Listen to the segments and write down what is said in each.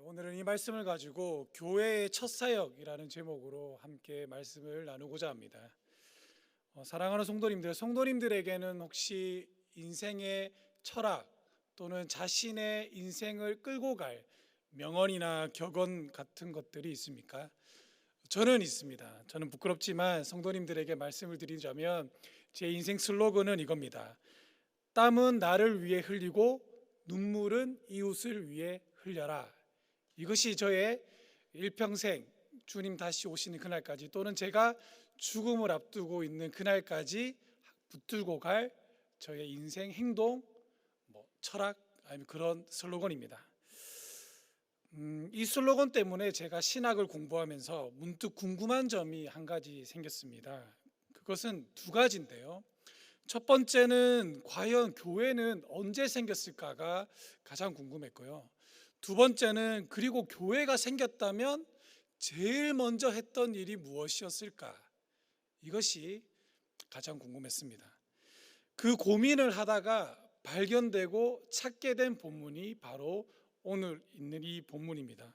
오늘은 이 말씀을 가지고 교회의 첫 사역이라는 제목으로 함께 말씀을 나누고자 합니다. 사랑하는 성도님들에게는 혹시 인생의 철학 또는 자신의 인생을 끌고 갈 명언이나 격언 같은 것들이 있습니까? 저는 있습니다. 저는 부끄럽지만 성도님들에게 말씀을 드리자면 제 인생 슬로건은 이겁니다. 땀은 나를 위해 흘리고 눈물은 이웃을 위해 흘려라. 이것이 저의 일평생 주님 다시 오시는 그날까지 또는 제가 죽음을 앞두고 있는 그날까지 붙들고 갈 저의 인생 행동, 철학 아니면 그런 슬로건입니다. 이 슬로건 때문에 제가 신학을 공부하면서 문득 궁금한 점이 한 가지 생겼습니다. 그것은 두 가지인데요. 첫 번째는 과연 교회는 언제 생겼을까가 가장 궁금했고요. 두 번째는 그리고 교회가 생겼다면 제일 먼저 했던 일이 무엇이었을까? 이것이 가장 궁금했습니다. 그 고민을 하다가 발견되고 찾게 된 본문이 바로 오늘 있는 이 본문입니다.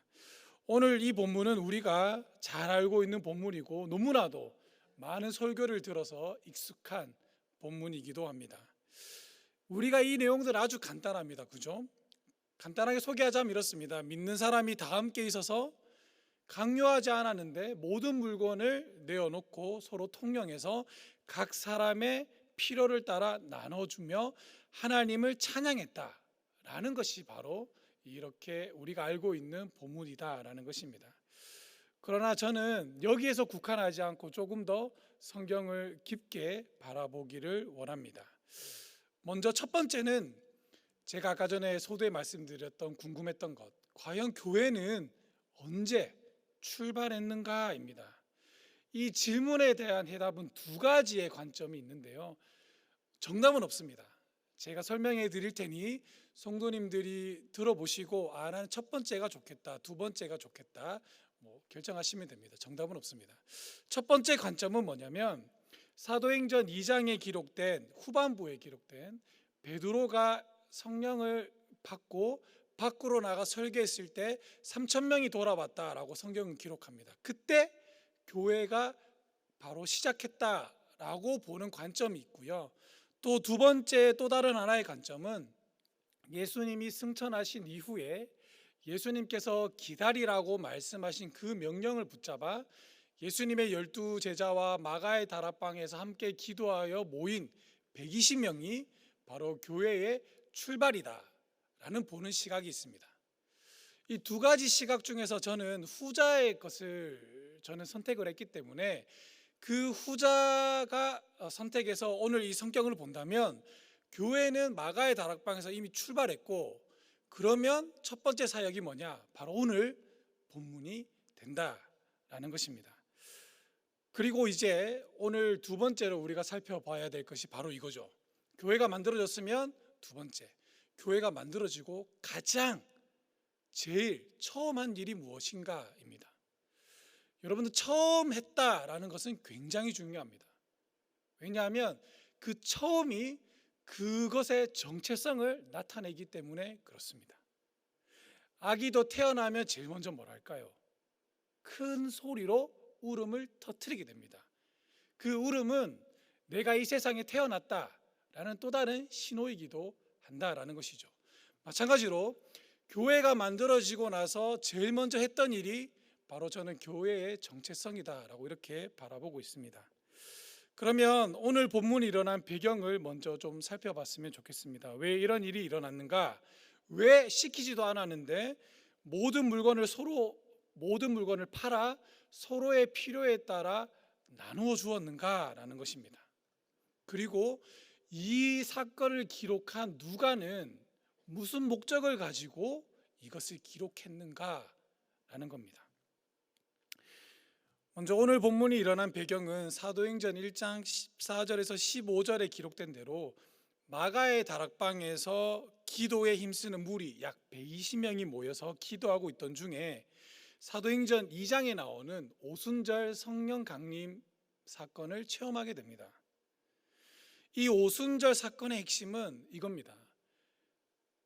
오늘 이 본문은 우리가 잘 알고 있는 본문이고 너무나도 많은 설교를 들어서 익숙한 본문이기도 합니다. 우리가 이 내용들 아주 간단합니다. 그죠? 간단하게 소개하자면 이렇습니다. 믿는 사람이 다 함께 있어서 강요하지 않았는데 모든 물건을 내어놓고 서로 통용해서 각 사람의 필요를 따라 나눠주며 하나님을 찬양했다라는 것이 바로 이렇게 우리가 알고 있는 본문이다라는 것입니다. 그러나 저는 여기에서 국한하지 않고 조금 더 성경을 깊게 바라보기를 원합니다. 먼저 첫 번째는 제가 아까 전에 소두에 말씀드렸던 궁금했던 것, 과연 교회는 언제 출발했는가입니다. 이 질문에 대한 해답은 두 가지의 관점이 있는데요. 정답은 없습니다. 제가 설명해 드릴 테니 성도님들이 들어보시고 나는 첫 번째가 좋겠다, 두 번째가 좋겠다 결정하시면 됩니다. 정답은 없습니다. 첫 번째 관점은 뭐냐면 사도행전 2장에 기록된 후반부에 기록된 베드로가 성령을 받고 밖으로 나가 설교했을 때 3,000명이 돌아왔다라고 성경은 기록합니다. 그때 교회가 바로 시작했다라고 보는 관점이 있고요. 또 두 번째 또 다른 하나의 관점은 예수님이 승천하신 이후에 예수님께서 기다리라고 말씀하신 그 명령을 붙잡아 예수님의 12 제자와 마가의 다락방에서 함께 기도하여 모인 120명이 바로 교회의 출발이다라는 보는 시각이 있습니다. 이 두 가지 시각 중에서 저는 후자의 것을 선택을 했기 때문에 그 후자가 선택해서 오늘 이 성경을 본다면 교회는 마가의 다락방에서 이미 출발했고 그러면 첫 번째 사역이 뭐냐? 바로 오늘 본문이 된다라는 것입니다. 그리고 이제 오늘 두 번째로 우리가 살펴봐야 될 것이 바로 이거죠. 교회가 만들어졌으면 두 번째, 교회가 만들어지고 가장 제일 처음 한 일이 무엇인가입니다. 여러분들 처음 했다라는 것은 굉장히 중요합니다. 왜냐하면 그 처음이 그것의 정체성을 나타내기 때문에 그렇습니다. 아기도 태어나면 제일 먼저 뭘 할까요? 큰 소리로 울음을 터뜨리게 됩니다. 그 울음은 내가 이 세상에 태어났다라는 또 다른 신호이기도 한다라는 것이죠. 마찬가지로 교회가 만들어지고 나서 제일 먼저 했던 일이 바로 저는 교회의 정체성이다라고 이렇게 바라보고 있습니다. 그러면 오늘 본문이 일어난 배경을 먼저 좀 살펴봤으면 좋겠습니다. 왜 이런 일이 일어났는가? 왜 시키지도 않았는데 모든 물건을 팔아 서로의 필요에 따라 나누어 주었는가라는 것입니다. 그리고 이 사건을 기록한 누가는 무슨 목적을 가지고 이것을 기록했는가라는 겁니다. 먼저 오늘 본문이 일어난 배경은 사도행전 1장 14절에서 15절에 기록된 대로 마가의 다락방에서 기도에 힘쓰는 무리 약 120명이 모여서 기도하고 있던 중에 사도행전 2장에 나오는 오순절 성령 강림 사건을 체험하게 됩니다. 이 오순절 사건의 핵심은 이겁니다.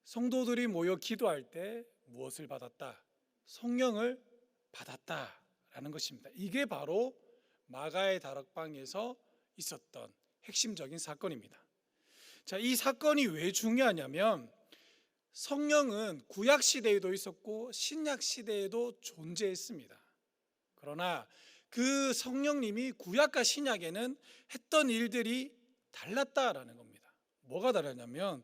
성도들이 모여 기도할 때 무엇을 받았다? 성령을 받았다라는 것입니다. 이게 바로 마가의 다락방에서 있었던 핵심적인 사건입니다. 자, 이 사건이 왜 중요하냐면 성령은 구약 시대에도 있었고 신약 시대에도 존재했습니다. 그러나 그 성령님이 구약과 신약에는 했던 일들이 달랐다라는 겁니다. 뭐가 다르냐면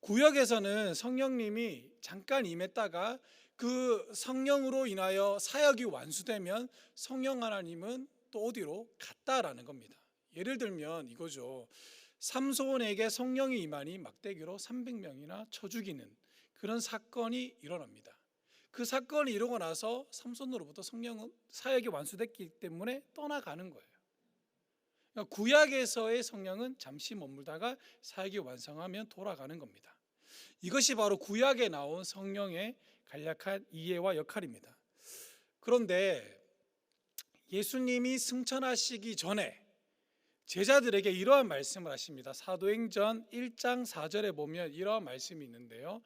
구약에서는 성령님이 잠깐 임했다가 그 성령으로 인하여 사역이 완수되면 성령 하나님은 또 어디로 갔다라는 겁니다. 예를 들면 이거죠. 삼손에게 성령이 임하니 막대기로 300명이나 쳐 죽이는 그런 사건이 일어납니다. 그 사건이 이루고 나서 삼손으로부터 성령은 사역이 완수됐기 때문에 떠나가는 거예요. 그러니까 구약에서의 성령은 잠시 머물다가 사역이 완성하면 돌아가는 겁니다. 이것이 바로 구약에 나온 성령의 간략한 이해와 역할입니다. 그런데 예수님이 승천하시기 전에 제자들에게 이러한 말씀을 하십니다. 사도행전 1장 4절에 보면 이러한 말씀이 있는데요.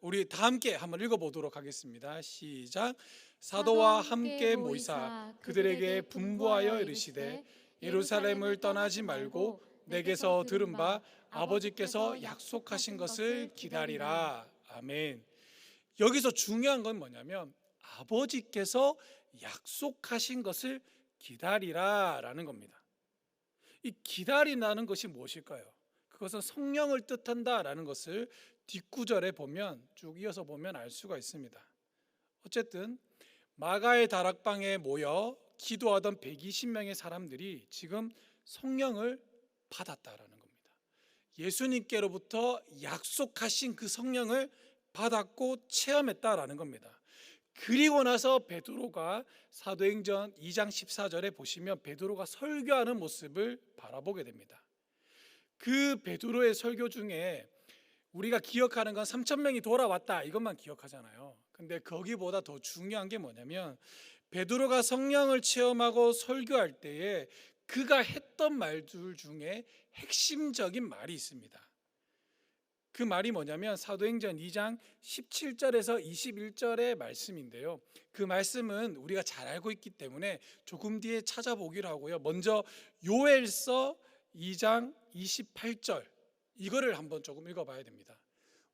우리 다 함께 한번 읽어보도록 하겠습니다. 시작. 사도와 함께 모이사 그들에게 분부하여 이르시되 예루살렘을 떠나지 말고 내게서 들은 바 아버지께서 약속하신 것을 기다리라. 아멘. 여기서 중요한 건 뭐냐면 아버지께서 약속하신 것을 기다리라 라는 겁니다. 이 기다린다는 것이 무엇일까요? 그것은 성령을 뜻한다라는 것을 뒷구절에 보면 쭉 이어서 보면 알 수가 있습니다. 어쨌든 마가의 다락방에 모여 기도하던 120명의 사람들이 지금 성령을 받았다라는 겁니다. 예수님께로부터 약속하신 그 성령을 받았고 체험했다라는 겁니다. 그리고 나서 베드로가 사도행전 2장 14절에 보시면 베드로가 설교하는 모습을 바라보게 됩니다. 그 베드로의 설교 중에 우리가 기억하는 건 3,000명이 돌아왔다 이것만 기억하잖아요. 근데 거기보다 더 중요한 게 뭐냐면 베드로가 성령을 체험하고 설교할 때에 그가 했던 말들 중에 핵심적인 말이 있습니다. 그 말이 뭐냐면 사도행전 2장 17절에서 21절의 말씀인데요. 그 말씀은 우리가 잘 알고 있기 때문에 조금 뒤에 찾아보기로 하고요. 먼저 요엘서 2장 28절 이거를 한번 조금 읽어봐야 됩니다.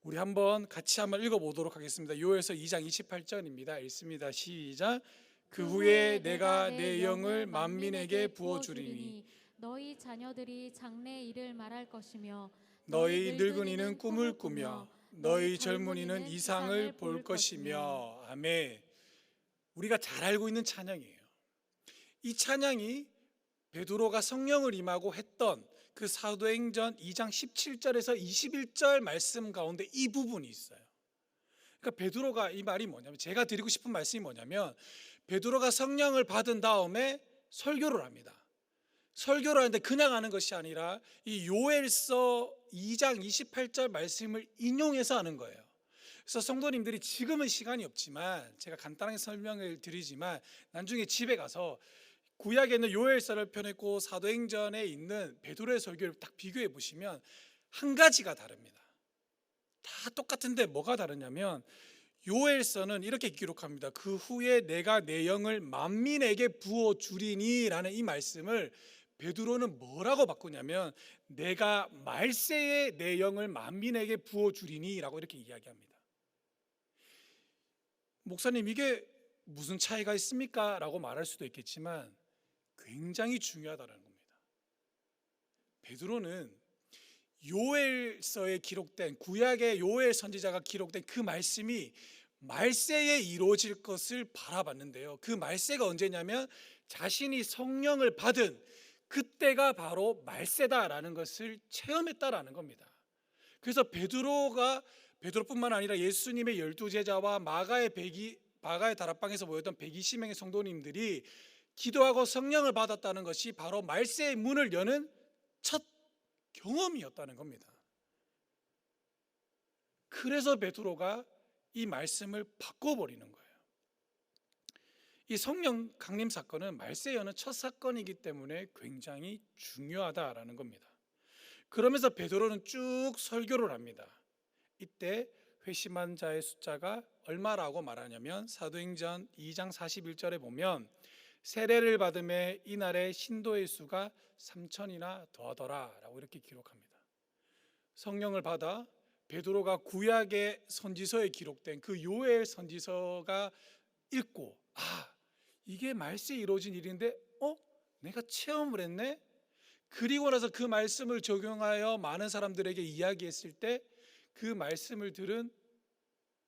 우리 한번 같이 한번 읽어보도록 하겠습니다. 요엘서 2장 28절입니다. 읽습니다. 시작. 그 후에 내가 내 영을 만민에게 부어주리니 너희 자녀들이 장래 일을 말할 것이며 너희 늙은이는 꿈을 꾸며 너희 젊은이는 이상을 볼 것이며. 아멘. 우리가 잘 알고 있는 찬양이에요. 이 찬양이 베드로가 성령을 임하고 했던 그 사도행전 2장 17절에서 21절 말씀 가운데 이 부분이 있어요. 그러니까 베드로가 이 말이 뭐냐면 제가 드리고 싶은 말씀이 뭐냐면 베드로가 성령을 받은 다음에 설교를 합니다. 설교를 하는데 그냥 하는 것이 아니라 이 요엘서 2장 28절 말씀을 인용해서 하는 거예요. 그래서 성도님들이 지금은 시간이 없지만 제가 간단하게 설명을 드리지만 나중에 집에 가서 구약에 있는 요엘서를 펴냈고 사도행전에 있는 베드로의 설교를 딱 비교해 보시면 한 가지가 다릅니다. 다 똑같은데 뭐가 다르냐면 요엘서는 이렇게 기록합니다. 그 후에 내가 내 영을 만민에게 부어주리니 라는 이 말씀을 베드로는 뭐라고 바꾸냐면 내가 말세에 내 영을 만민에게 부어주리니 라고 이렇게 이야기합니다. 목사님 이게 무슨 차이가 있습니까? 라고 말할 수도 있겠지만 굉장히 중요하다는 겁니다. 베드로는 요엘서에 기록된 구약의 요엘 선지자가 기록된 그 말씀이 말세에 이루어질 것을 바라봤는데요. 그 말세가 언제냐면 자신이 성령을 받은 그때가 바로 말세다라는 것을 체험했다라는 겁니다. 그래서 베드로뿐만 아니라 예수님의 12제자와 마가의 다락방에서 모였던 120명의 성도님들이 기도하고 성령을 받았다는 것이 바로 말세의 문을 여는 첫 경험이었다는 겁니다. 그래서 베드로가 이 말씀을 바꿔버리는 거예요. 이 성령 강림 사건은 말세에 여는 첫 사건이기 때문에 굉장히 중요하다라는 겁니다. 그러면서 베드로는 쭉 설교를 합니다. 이때 회심한 자의 숫자가 얼마라고 말하냐면 사도행전 2장 41절에 보면 세례를 받음에 이날의 신도의 수가 3천이나 더하더라 라고 이렇게 기록합니다. 성령을 받아 베드로가 구약의 선지서에 기록된 그 요엘 선지서가 읽고 이게 말세에 이루어진 일인데 내가 체험을 했네? 그리고 나서 그 말씀을 적용하여 많은 사람들에게 이야기했을 때 그 말씀을 들은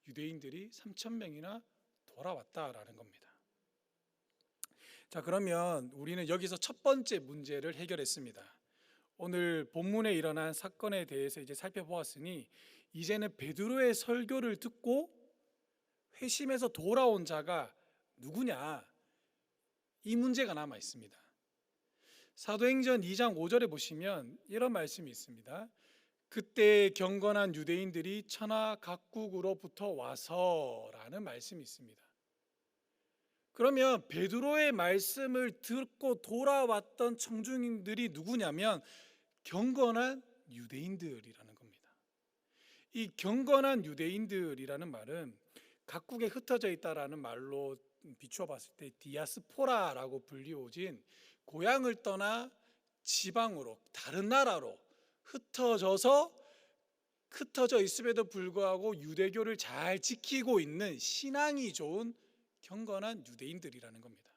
유대인들이 3천 명이나 돌아왔다라는 겁니다. 자, 그러면 우리는 여기서 첫 번째 문제를 해결했습니다. 오늘 본문에 일어난 사건에 대해서 이제 살펴보았으니 이제는 베드로의 설교를 듣고 회심해서 돌아온 자가 누구냐? 이 문제가 남아 있습니다. 사도행전 2장 5절에 보시면 이런 말씀이 있습니다. 그때 경건한 유대인들이 천하 각국으로부터 와서라는 말씀이 있습니다. 그러면 베드로의 말씀을 듣고 돌아왔던 청중인들이 누구냐면 경건한 유대인들이라는 겁니다. 이 경건한 유대인들이라는 말은 각국에 흩어져 있다라는 말로 비추어 봤을 때 디아스포라라고 불리워진 고향을 떠나 지방으로 다른 나라로 흩어져 있음에도 불구하고 유대교를 잘 지키고 있는 신앙이 좋은 경건한 유대인들이라는 겁니다.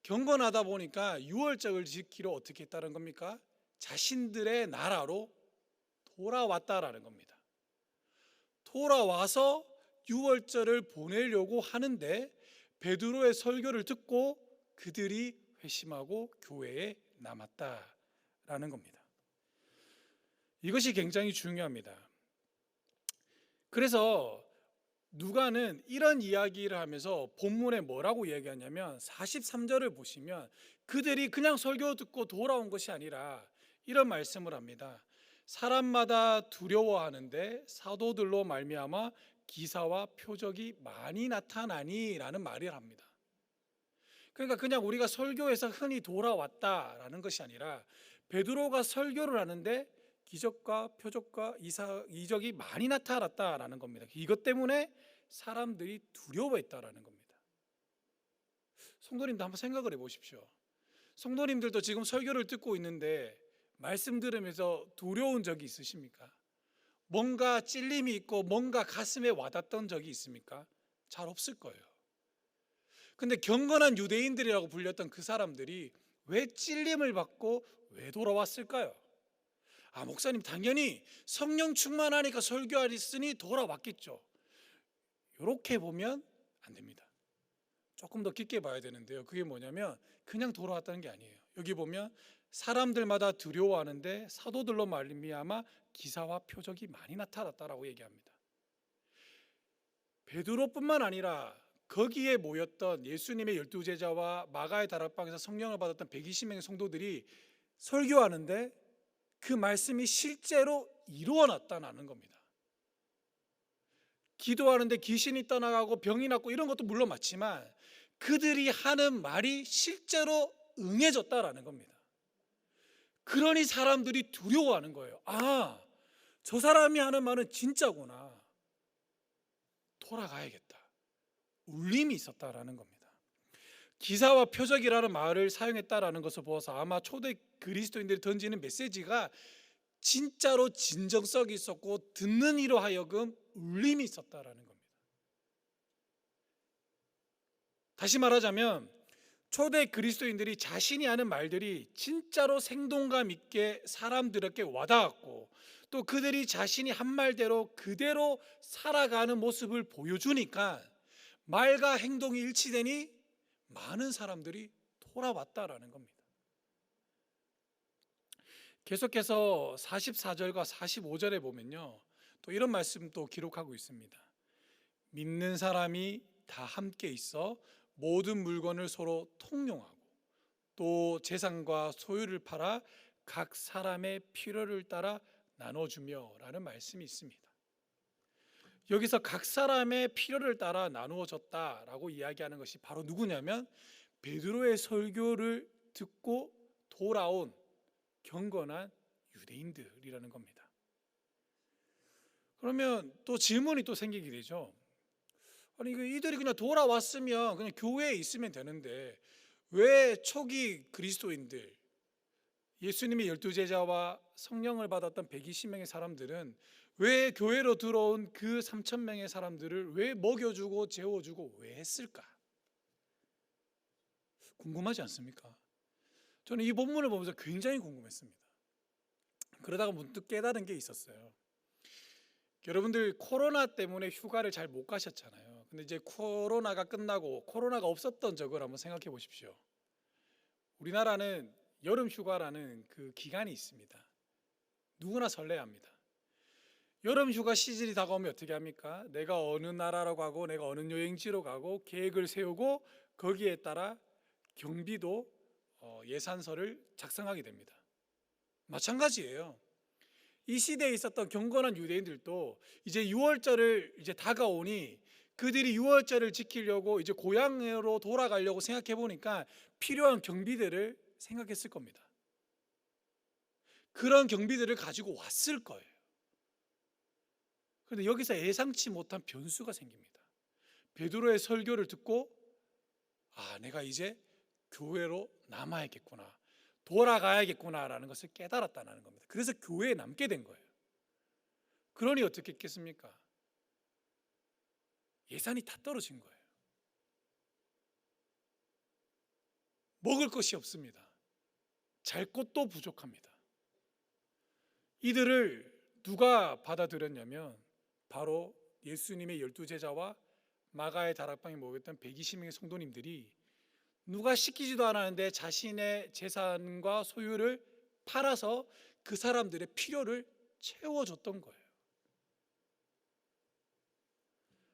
경건하다 보니까 유월절을 지키러 어떻게 했다는 겁니까? 자신들의 나라로 돌아왔다라는 겁니다. 돌아와서 유월절을 보내려고 하는데 베드로의 설교를 듣고 그들이 회심하고 교회에 남았다라는 겁니다. 이것이 굉장히 중요합니다. 그래서 누가는 이런 이야기를 하면서 본문에 뭐라고 이야기하냐면 43절을 보시면 그들이 그냥 설교 듣고 돌아온 것이 아니라 이런 말씀을 합니다. 사람마다 두려워하는데 사도들로 말미암아 기사와 표적이 많이 나타나니라는 말을 합니다. 그러니까 그냥 우리가 설교에서 흔히 돌아왔다라는 것이 아니라 베드로가 설교를 하는데 기적과 표적과 이적이 많이 나타났다라는 겁니다. 이것 때문에 사람들이 두려워했다라는 겁니다. 성도님도 한번 생각을 해보십시오. 성도님들도 지금 설교를 듣고 있는데 말씀 들으면서 두려운 적이 있으십니까? 뭔가 찔림이 있고 뭔가 가슴에 와닿던 적이 있습니까? 잘 없을 거예요. 근데 경건한 유대인들이라고 불렸던 그 사람들이 왜 찔림을 받고 왜 돌아왔을까요? 목사님 당연히 성령 충만하니까 설교하랬으니 돌아왔겠죠. 이렇게 보면 안 됩니다. 조금 더 깊게 봐야 되는데요. 그게 뭐냐면 그냥 돌아왔다는 게 아니에요. 여기 보면 사람들마다 두려워하는데 사도들로 말미암아 기사와 표적이 많이 나타났다라고 얘기합니다. 베드로뿐만 아니라 거기에 모였던 예수님의 12제자와 마가의 다락방에서 성령을 받았던 120명의 성도들이 설교하는데 그 말씀이 실제로 이루어났다는 겁니다. 기도하는데 귀신이 떠나가고 병이 낫고 이런 것도 물론 맞지만 그들이 하는 말이 실제로 응해졌다라는 겁니다. 그러니 사람들이 두려워하는 거예요. 저 사람이 하는 말은 진짜구나. 돌아가야겠다. 울림이 있었다라는 겁니다. 기사와 표적이라는 말을 사용했다라는 것을 보아서 아마 초대 그리스도인들이 던지는 메시지가 진짜로 진정성이 있었고 듣는 이로 하여금 울림이 있었다라는 겁니다. 다시 말하자면 초대 그리스도인들이 자신이 하는 말들이 진짜로 생동감 있게 사람들에게 와닿았고 또 그들이 자신이 한 말대로 그대로 살아가는 모습을 보여주니까 말과 행동이 일치되니 많은 사람들이 돌아왔다라는 겁니다. 계속해서 44절과 45절에 보면요, 또 이런 말씀도 기록하고 있습니다. 믿는 사람이 다 함께 있어 모든 물건을 서로 통용하고 또 재산과 소유를 팔아 각 사람의 필요를 따라 나눠주며 라는 말씀이 있습니다. 여기서 각 사람의 필요를 따라 나누어졌다라고 이야기하는 것이 바로 누구냐면 베드로의 설교를 듣고 돌아온 경건한 유대인들이라는 겁니다. 그러면 또 질문이 또 생기게 되죠. 아니 이들이 그냥 돌아왔으면 그냥 교회에 있으면 되는데 왜 초기 그리스도인들, 예수님의 12제자와 성령을 받았던 120명의 사람들은 왜 교회로 들어온 그 3,000명의 사람들을 왜 먹여주고 재워주고 왜 했을까? 궁금하지 않습니까? 저는 이 본문을 보면서 굉장히 궁금했습니다. 그러다가 문득 깨달은 게 있었어요. 여러분들 코로나 때문에 휴가를 잘 못 가셨잖아요. 근데 이제 코로나가 끝나고 코로나가 없었던 적을 한번 생각해 보십시오. 우리나라는 여름 휴가라는 그 기간이 있습니다. 누구나 설레야 합니다. 여름 휴가 시즌이 다가오면 어떻게 합니까? 내가 어느 나라로 가고 내가 어느 여행지로 가고 계획을 세우고 거기에 따라 경비도 예산서를 작성하게 됩니다. 마찬가지예요. 이 시대에 있었던 경건한 유대인들도 이제 유월절을 이제 다가오니 그들이 유월절을 지키려고 이제 고향으로 돌아가려고 생각해 보니까 필요한 경비들을 생각했을 겁니다. 그런 경비들을 가지고 왔을 거예요. 그런데 여기서 예상치 못한 변수가 생깁니다. 베드로의 설교를 듣고 내가 이제 교회로 남아야겠구나, 돌아가야겠구나라는 것을 깨달았다는 겁니다. 그래서 교회에 남게 된 거예요. 그러니 어떻게 했겠습니까? 예산이 다 떨어진 거예요. 먹을 것이 없습니다. 잘 곳도 부족합니다. 이들을 누가 받아들였냐면 바로 예수님의 12제자와 마가의 다락방에 모였던 120명의 성도님들이 누가 시키지도 않았는데 자신의 재산과 소유를 팔아서 그 사람들의 필요를 채워줬던 거예요.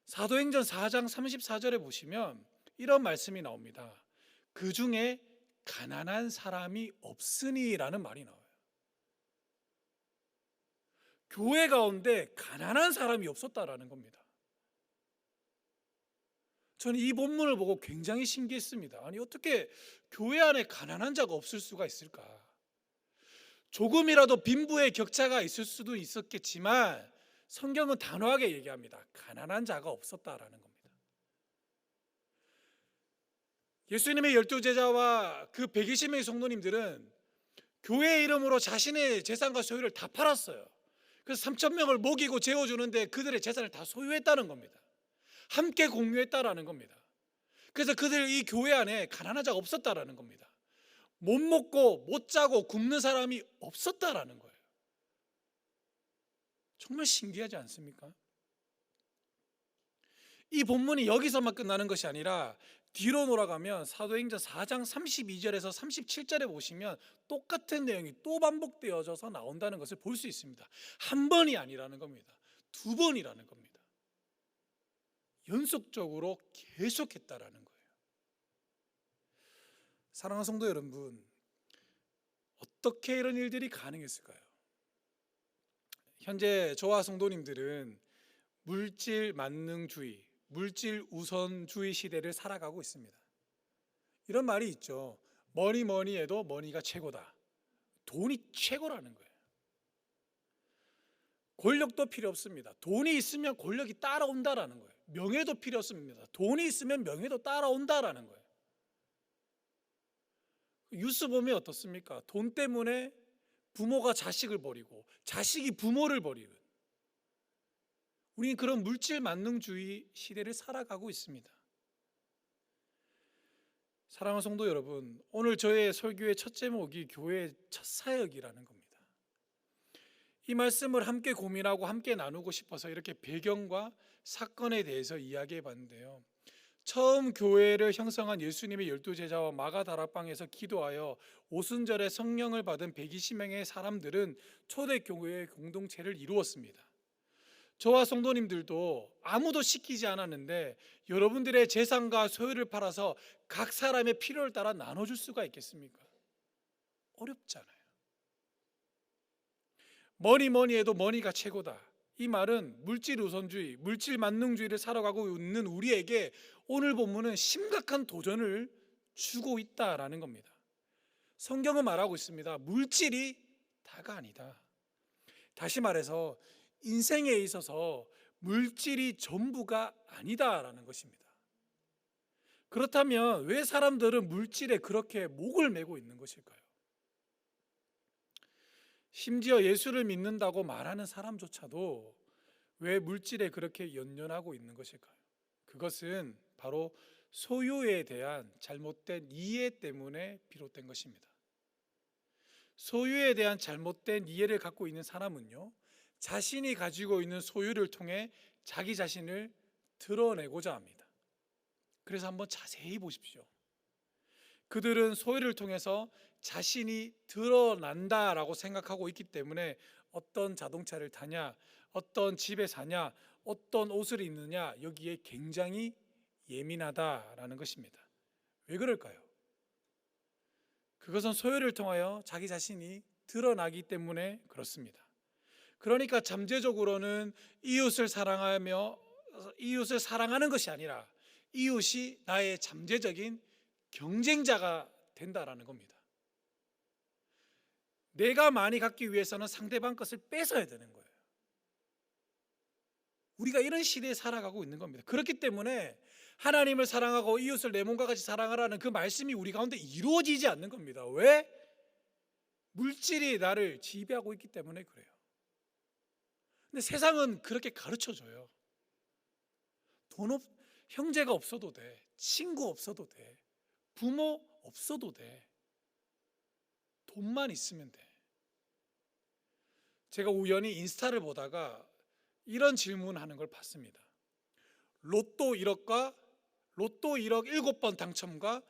사도행전 4장 34절에 보시면 이런 말씀이 나옵니다. 그 중에 가난한 사람이 없으니라는 말이 나와요. 교회 가운데 가난한 사람이 없었다라는 겁니다. 저는 이 본문을 보고 굉장히 신기했습니다. 아니 어떻게 교회 안에 가난한 자가 없을 수가 있을까? 조금이라도 빈부의 격차가 있을 수도 있었겠지만 성경은 단호하게 얘기합니다. 가난한 자가 없었다라는 겁니다. 예수님의 12제자와 그 120명의 성도님들은 교회의 이름으로 자신의 재산과 소유를 다 팔았어요. 그래서 3,000명을 먹이고 재워주는데 그들의 재산을 다 소유했다는 겁니다. 함께 공유했다라는 겁니다. 그래서 그들 이 교회 안에 가난한 자가 없었다라는 겁니다. 못 먹고 못 자고 굶는 사람이 없었다라는 거예요. 정말 신기하지 않습니까? 이 본문이 여기서만 끝나는 것이 아니라 뒤로 돌아가면 사도행전 4장 32절에서 37절에 보시면 똑같은 내용이 또 반복되어져서 나온다는 것을 볼 수 있습니다. 한 번이 아니라는 겁니다. 두 번이라는 겁니다. 연속적으로 계속했다라는 거예요. 사랑하는 성도 여러분, 어떻게 이런 일들이 가능했을까요? 현재 저와 성도님들은 물질 만능주의, 물질 우선주의 시대를 살아가고 있습니다. 이런 말이 있죠. 뭐니 해도 머니가 최고다. 돈이 최고라는 거예요. 권력도 필요 없습니다. 돈이 있으면 권력이 따라온다라는 거예요. 명예도 필요 없습니다. 돈이 있으면 명예도 따라온다라는 거예요. 뉴스 보면 어떻습니까? 돈 때문에 부모가 자식을 버리고 자식이 부모를 버리는, 우리는 그런 물질 만능주의 시대를 살아가고 있습니다. 사랑하는 성도 여러분, 오늘 저의 설교의 첫 제목이 교회의 첫 사역이라는 겁니다. 이 말씀을 함께 고민하고 함께 나누고 싶어서 이렇게 배경과 사건에 대해서 이야기해 봤는데요. 처음 교회를 형성한 예수님의 12제자와 마가 다락방에서 기도하여 오순절에 성령을 받은 120명의 사람들은 초대교회의 공동체를 이루었습니다. 저와 성도님들도 아무도 시키지 않았는데 여러분들의 재산과 소유를 팔아서 각 사람의 필요를 따라 나눠줄 수가 있겠습니까? 어렵잖아요. 뭐니 해도 머니가 최고다. 이 말은 물질 우선주의, 물질 만능주의를 살아가고 있는 우리에게 오늘 본문은 심각한 도전을 주고 있다라는 겁니다. 성경은 말하고 있습니다. 물질이 다가 아니다. 다시 말해서 인생에 있어서 물질이 전부가 아니다라는 것입니다. 그렇다면 왜 사람들은 물질에 그렇게 목을 메고 있는 것일까요? 심지어 예수를 믿는다고 말하는 사람조차도 왜 물질에 그렇게 연연하고 있는 것일까요? 그것은 바로 소유에 대한 잘못된 이해 때문에 비롯된 것입니다. 소유에 대한 잘못된 이해를 갖고 있는 사람은요, 자신이 가지고 있는 소유를 통해 자기 자신을 드러내고자 합니다. 그래서 한번 자세히 보십시오. 그들은 소유를 통해서 자신이 드러난다라고 생각하고 있기 때문에 어떤 자동차를 타냐, 어떤 집에 사냐, 어떤 옷을 입느냐, 여기에 굉장히 예민하다라는 것입니다. 왜 그럴까요? 그것은 소유를 통하여 자기 자신이 드러나기 때문에 그렇습니다. 그러니까 잠재적으로는 이웃을 사랑하는 것이 아니라 이웃이 나의 잠재적인 경쟁자가 된다라는 겁니다. 내가 많이 갖기 위해서는 상대방 것을 뺏어야 되는 거예요. 우리가 이런 시대에 살아가고 있는 겁니다. 그렇기 때문에 하나님을 사랑하고 이웃을 내 몸과 같이 사랑하라는 그 말씀이 우리 가운데 이루어지지 않는 겁니다. 왜? 물질이 나를 지배하고 있기 때문에 그래요. 근데 세상은 그렇게 가르쳐줘요. 형제가 없어도 돼, 친구 없어도 돼, 부모 없어도 돼, 돈만 있으면 돼. 제가 우연히 인스타를 보다가 이런 질문하는 걸 봤습니다. 로또 1억과 로또 1억 7번 당첨과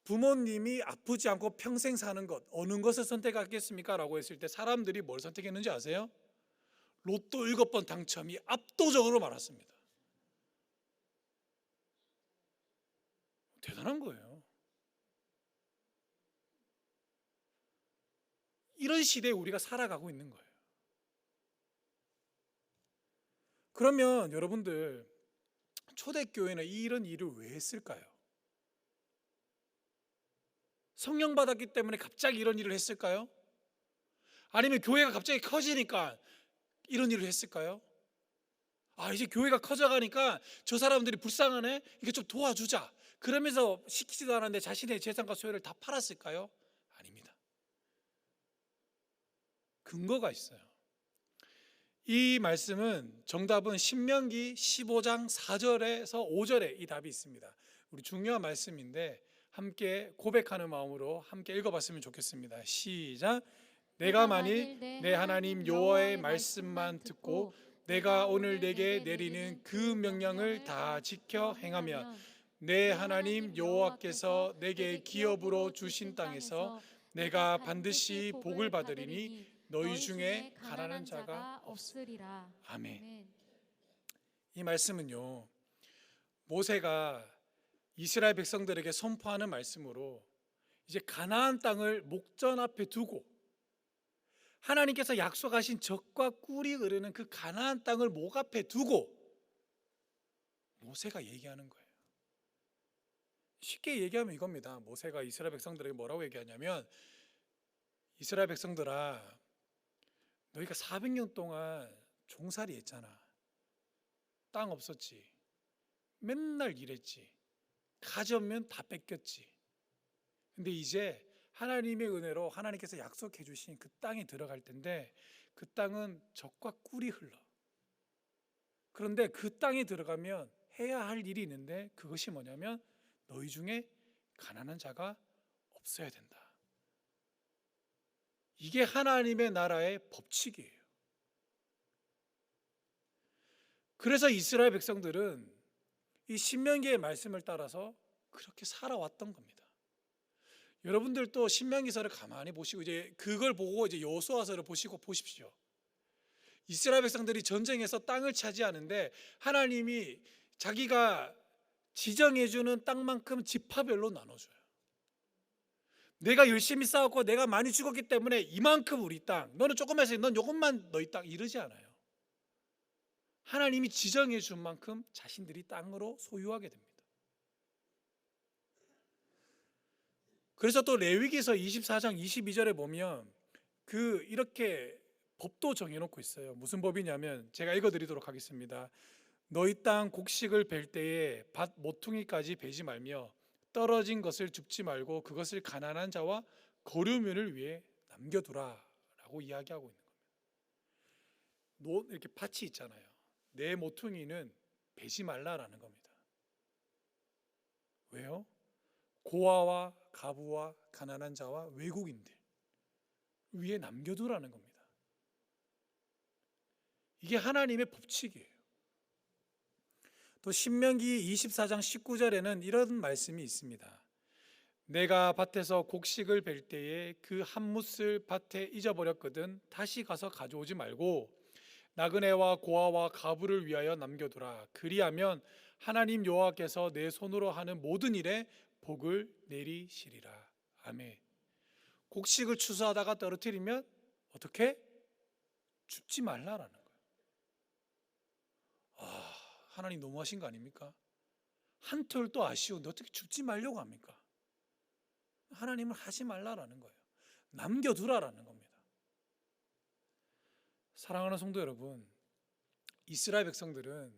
부모님이 아프지 않고 평생 사는 것, 어느 것을 선택하겠습니까? 라고 했을 때 사람들이 뭘 선택했는지 아세요? 로또 7번 당첨이 압도적으로 많았습니다. 대단한 거예요. 이런 시대에 우리가 살아가고 있는 거예요. 그러면 여러분들, 초대교회는 이런 일을 왜 했을까요? 성령 받았기 때문에 갑자기 이런 일을 했을까요? 아니면 교회가 갑자기 커지니까 이런 일을 했을까요? 이제 교회가 커져가니까 저 사람들이 불쌍하네, 이게 좀 도와주자, 그러면서 시키지도 않았는데 자신의 재산과 소유를 다 팔았을까요? 아닙니다. 근거가 있어요. 이 말씀은, 정답은 신명기 15장 4절에서 5절에 이 답이 있습니다. 우리 중요한 말씀인데 함께 고백하는 마음으로 함께 읽어봤으면 좋겠습니다. 시작. 내가 만일 내 하나님 여호와의 말씀만 듣고 내가 오늘 내게 내리는 그 명령을 다 지켜 행하면 내 하나님 여호와께서 내게 기업으로 주신 땅에서 내가 반드시 복을 받으리니 너희 중에 가난한 자가 없으리라. 아멘. 이 말씀은요, 모세가 이스라엘 백성들에게 선포하는 말씀으로 이제 가나안 땅을 목전 앞에 두고 하나님께서 약속하신 젖과 꿀이 흐르는 그 가나안 땅을 목 앞에 두고 모세가 얘기하는 거예요. 쉽게 얘기하면 이겁니다. 모세가 이스라엘 백성들에게 뭐라고 얘기하냐면, 이스라엘 백성들아, 너희가 400년 동안 종살이 했잖아. 땅 없었지. 맨날 일했지. 가져오면 다 뺏겼지. 근데 이제 하나님의 은혜로 하나님께서 약속해 주신 그 땅에 들어갈 텐데 그 땅은 젖과 꿀이 흘러. 그런데 그 땅에 들어가면 해야 할 일이 있는데 그것이 뭐냐면 너희 중에 가난한 자가 없어야 된다. 이게 하나님의 나라의 법칙이에요. 그래서 이스라엘 백성들은 이 신명기의 말씀을 따라서 그렇게 살아왔던 겁니다. 여러분들도 신명기서를 가만히 보시고 이제 그걸 보고 이제 여호수아서를 보시고 보십시오. 이스라엘 백성들이 전쟁에서 땅을 차지하는데 하나님이 자기가 지정해 주는 땅만큼 지파별로 나눠줘요. 내가 열심히 싸웠고 내가 많이 죽었기 때문에 이만큼 우리 땅, 너는 조금 해서 넌 요것만 너희 땅, 이러지 않아요. 하나님이 지정해 준 만큼 자신들이 땅으로 소유하게 됩니다. 그래서 또 레위기서 24장 22절에 보면 이렇게 법도 정해놓고 있어요. 무슨 법이냐면 제가 읽어드리도록 하겠습니다. 너희 땅 곡식을 벨 때에 밭 모퉁이까지 베지 말며 떨어진 것을 줍지 말고 그것을 가난한 자와 거류민을 위해 남겨두라라고 이야기하고 있는 겁니다. 이렇게 밭이 있잖아요. 내 모퉁이는 베지 말라라는 겁니다. 왜요? 고아와 가부와 가난한 자와 외국인들 위에 남겨두라는 겁니다. 이게 하나님의 법칙이에요. 또 신명기 24장 19절에는 이런 말씀이 있습니다. 내가 밭에서 곡식을 벨 때에 그 한 뭇을 밭에 잊어버렸거든 다시 가서 가져오지 말고 나그네와 고아와 가부를 위하여 남겨두라. 그리하면 하나님 여호와께서 내 손으로 하는 모든 일에 복을 내리시리라. 아멘. 곡식을 추수하다가 떨어뜨리면 어떻게? 줍지 말라라는 거예요. 하나님 너무하신 거 아닙니까? 한 톨도 아쉬운데 어떻게 줍지 말려고 합니까? 하나님은 하지 말라라는 거예요. 남겨두라라는 겁니다. 사랑하는 성도 여러분, 이스라엘 백성들은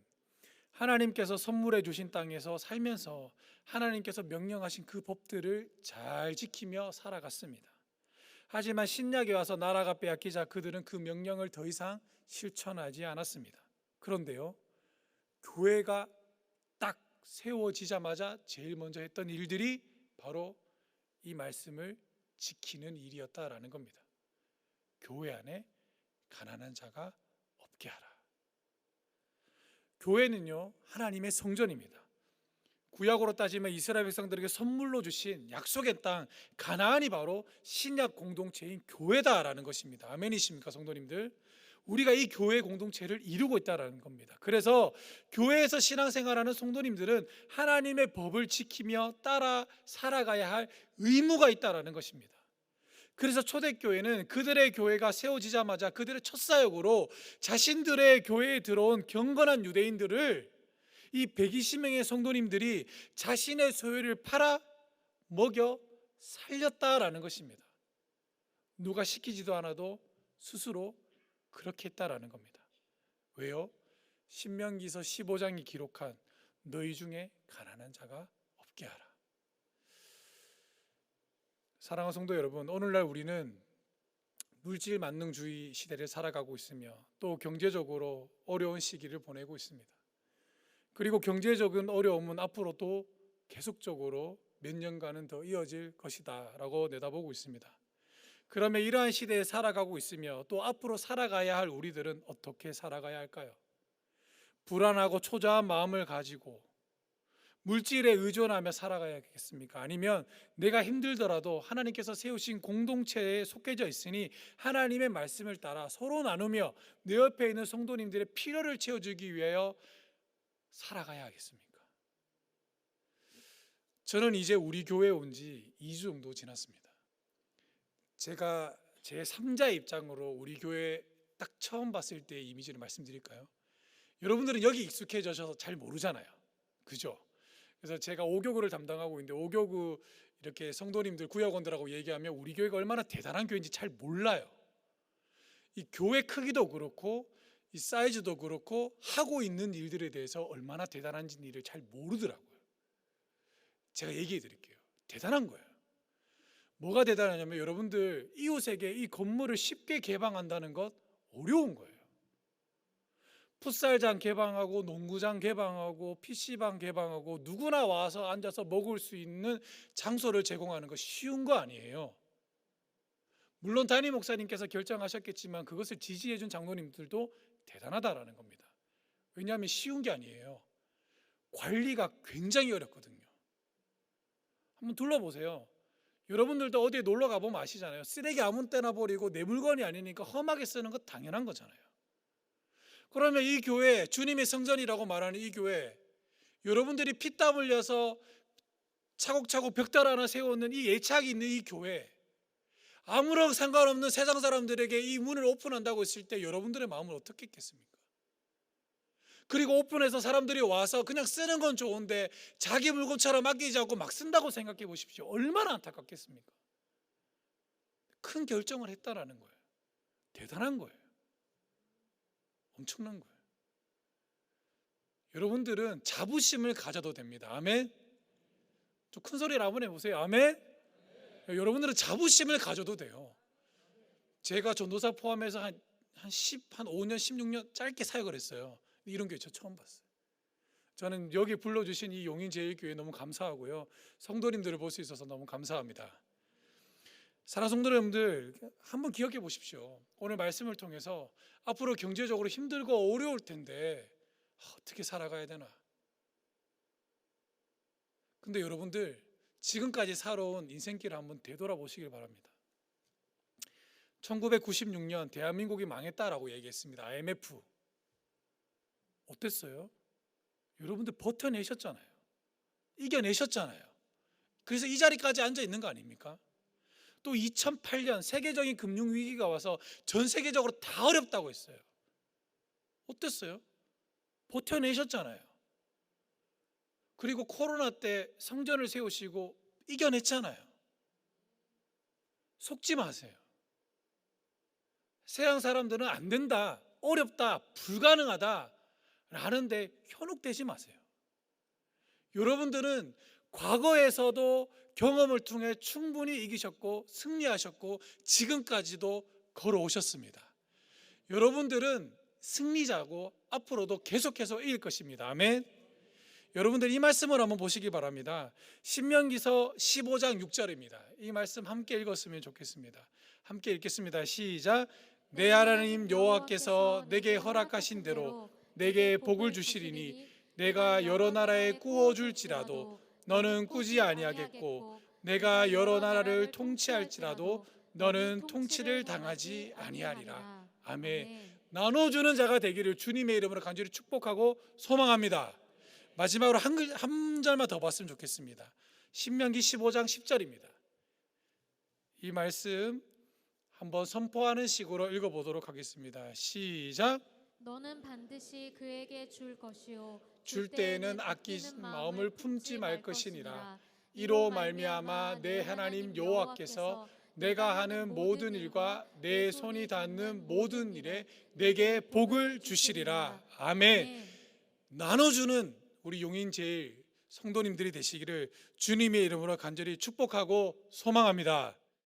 하나님께서 선물해 주신 땅에서 살면서 하나님께서 명령하신 그 법들을 잘 지키며 살아갔습니다. 하지만 신약에 와서 나라가 빼앗기자 그들은 그 명령을 더 이상 실천하지 않았습니다. 그런데요, 교회가 딱 세워지자마자 제일 먼저 했던 일들이 바로 이 말씀을 지키는 일이었다라는 겁니다. 교회 안에 가난한 자가 없게 하라. 교회는요, 하나님의 성전입니다. 구약으로 따지면 이스라엘 백성들에게 선물로 주신 약속의 땅 가나안이 바로 신약 공동체인 교회다라는 것입니다. 아멘이십니까, 성도님들? 우리가 이 교회 공동체를 이루고 있다는 겁니다. 그래서 교회에서 신앙생활하는 성도님들은 하나님의 법을 지키며 따라 살아가야 할 의무가 있다는 것입니다. 그래서 초대교회는 그들의 교회가 세워지자마자 그들의 첫 사역으로 자신들의 교회에 들어온 경건한 유대인들을 이 120명의 성도님들이 자신의 소유를 팔아 먹여 살렸다라는 것입니다. 누가 시키지도 않아도 스스로 그렇게 했다라는 겁니다. 왜요? 신명기서 15장이 기록한 너희 중에 가난한 자가 없게 하라. 사랑하는 성도 여러분, 오늘날 우리는 물질 만능주의 시대를 살아가고 있으며 또 경제적으로 어려운 시기를 보내고 있습니다. 그리고 경제적인 어려움은 앞으로도 계속적으로 몇 년간은 더 이어질 것이다 라고 내다보고 있습니다. 그러면 이러한 시대에 살아가고 있으며 또 앞으로 살아가야 할 우리들은 어떻게 살아가야 할까요? 불안하고 초조한 마음을 가지고 물질에 의존하며 살아가야겠습니까? 아니면 내가 힘들더라도 하나님께서 세우신 공동체에 속해져 있으니 하나님의 말씀을 따라 서로 나누며 내 옆에 있는 성도님들의 필요를 채워주기 위하여 살아가야 하겠습니까? 저는 이제 우리 교회에 온 지 2주 정도 지났습니다. 제가 제 3자의 입장으로 우리 교회 딱 처음 봤을 때의 이미지를 말씀드릴까요? 여러분들은 여기 익숙해져서 잘 모르잖아요. 그죠? 그래서 제가 5교구를 담당하고 있는데 5교구 이렇게 성도님들 구역원들하고 얘기하면 우리 교회가 얼마나 대단한 교회인지 잘 몰라요. 이 교회 크기도 그렇고 이 사이즈도 그렇고 하고 있는 일들에 대해서 얼마나 대단한지를 잘 모르더라고요. 제가 얘기해 드릴게요. 대단한 거예요. 뭐가 대단하냐면 여러분들 이웃에게 이 건물을 쉽게 개방한다는 것 어려운 거예요. 풋살장 개방하고 농구장 개방하고 PC방 개방하고 누구나 와서 앉아서 먹을 수 있는 장소를 제공하는 것 쉬운 거 아니에요. 물론 담임 목사님께서 결정하셨겠지만 그것을 지지해 준 장로님들도 대단하다라는 겁니다. 왜냐하면 쉬운 게 아니에요. 관리가 굉장히 어렵거든요. 한번 둘러보세요. 여러분들도 어디에 놀러 가보면 아시잖아요. 쓰레기 아무 때나 버리고 내 물건이 아니니까 험하게 쓰는 거 당연한 거잖아요. 그러면 이 교회, 주님의 성전이라고 말하는 이 교회, 여러분들이 피땀 흘려서 차곡차곡 벽돌 하나 세우는 이 애착이 있는 이 교회, 아무런 상관없는 세상 사람들에게 이 문을 오픈한다고 했을 때 여러분들의 마음은 어떻게 했겠습니까? 그리고 오픈해서 사람들이 와서 그냥 쓰는 건 좋은데 자기 물건처럼 아끼지 않고 막 쓴다고 생각해 보십시오. 얼마나 안타깝겠습니까? 큰 결정을 했다라는 거예요. 대단한 거예요. 엄청난 거예요. 여러분들은 자부심을 가져도 됩니다. 아멘. 좀 큰 소리를 한번 해보세요. 아멘. 여러분들은 자부심을 가져도 돼요. 제가 전도사 포함해서 한 5년, 16년 짧게 사역을 했어요. 이런 교회 저 처음 봤어요. 저는 여기 불러주신 이 용인제일교회 너무 감사하고요. 성도님들을 볼 수 있어서 너무 감사합니다. 사랑하는 성도 여러분들, 한번 기억해 보십시오. 오늘 말씀을 통해서 앞으로 경제적으로 힘들고 어려울 텐데 어떻게 살아가야 되나. 근데 여러분들 지금까지 살아온 인생길을 한번 되돌아보시길 바랍니다. 1996년 대한민국이 망했다라고 얘기했습니다. IMF. 어땠어요? 여러분들 버텨내셨잖아요. 이겨내셨잖아요. 그래서 이 자리까지 앉아 있는 거 아닙니까? 또 2008년 세계적인 금융위기가 와서 전 세계적으로 다 어렵다고 했어요. 어땠어요? 버텨내셨잖아요. 그리고 코로나 때 성전을 세우시고 이겨냈잖아요. 속지 마세요. 세상 사람들은 안 된다, 어렵다, 불가능하다 라는데 현혹되지 마세요. 여러분들은 과거에서도 경험을 통해 충분히 이기셨고 승리하셨고 지금까지도 걸어오셨습니다. 여러분들은 승리자고 앞으로도 계속해서 이길 것입니다. 아멘. 여러분들 이 말씀을 한번 보시기 바랍니다. 신명기서 15장 6절입니다. 이 말씀 함께 읽었으면 좋겠습니다. 함께 읽겠습니다. 시작. 내 하나님 여호와께서 내게 허락하신 대로 내게 복을 주시리니 내가 여러 나라에 꾸어 줄지라도 너는 꾸지 아니하겠고 내가 여러 나라를 통치할지라도 너는 통치를 당하지 아니하리라. 아멘. 나눠주는 자가 되기를 주님의 이름으로 간절히 축복하고 소망합니다. 마지막으로 한 절만 더 봤으면 좋겠습니다. 신명기 15장 10절입니다. 이 말씀 한번 선포하는 식으로 읽어보도록 하겠습니다. 시작. 너는 반드시 그에게 줄 것이요 줄 때에는 아끼는 마음을 품지 말 것이니라. 이로 말미암아 내 하나님 여호와께서 내가 하는 모든 일과 내 손이 닿는 모든 일에 내게 복을 주시리라. 아멘. 나눠주는 우리 용인제일 성도님들이 되시기를 주님의 이름으로 간절히 축복하고 소망합니다.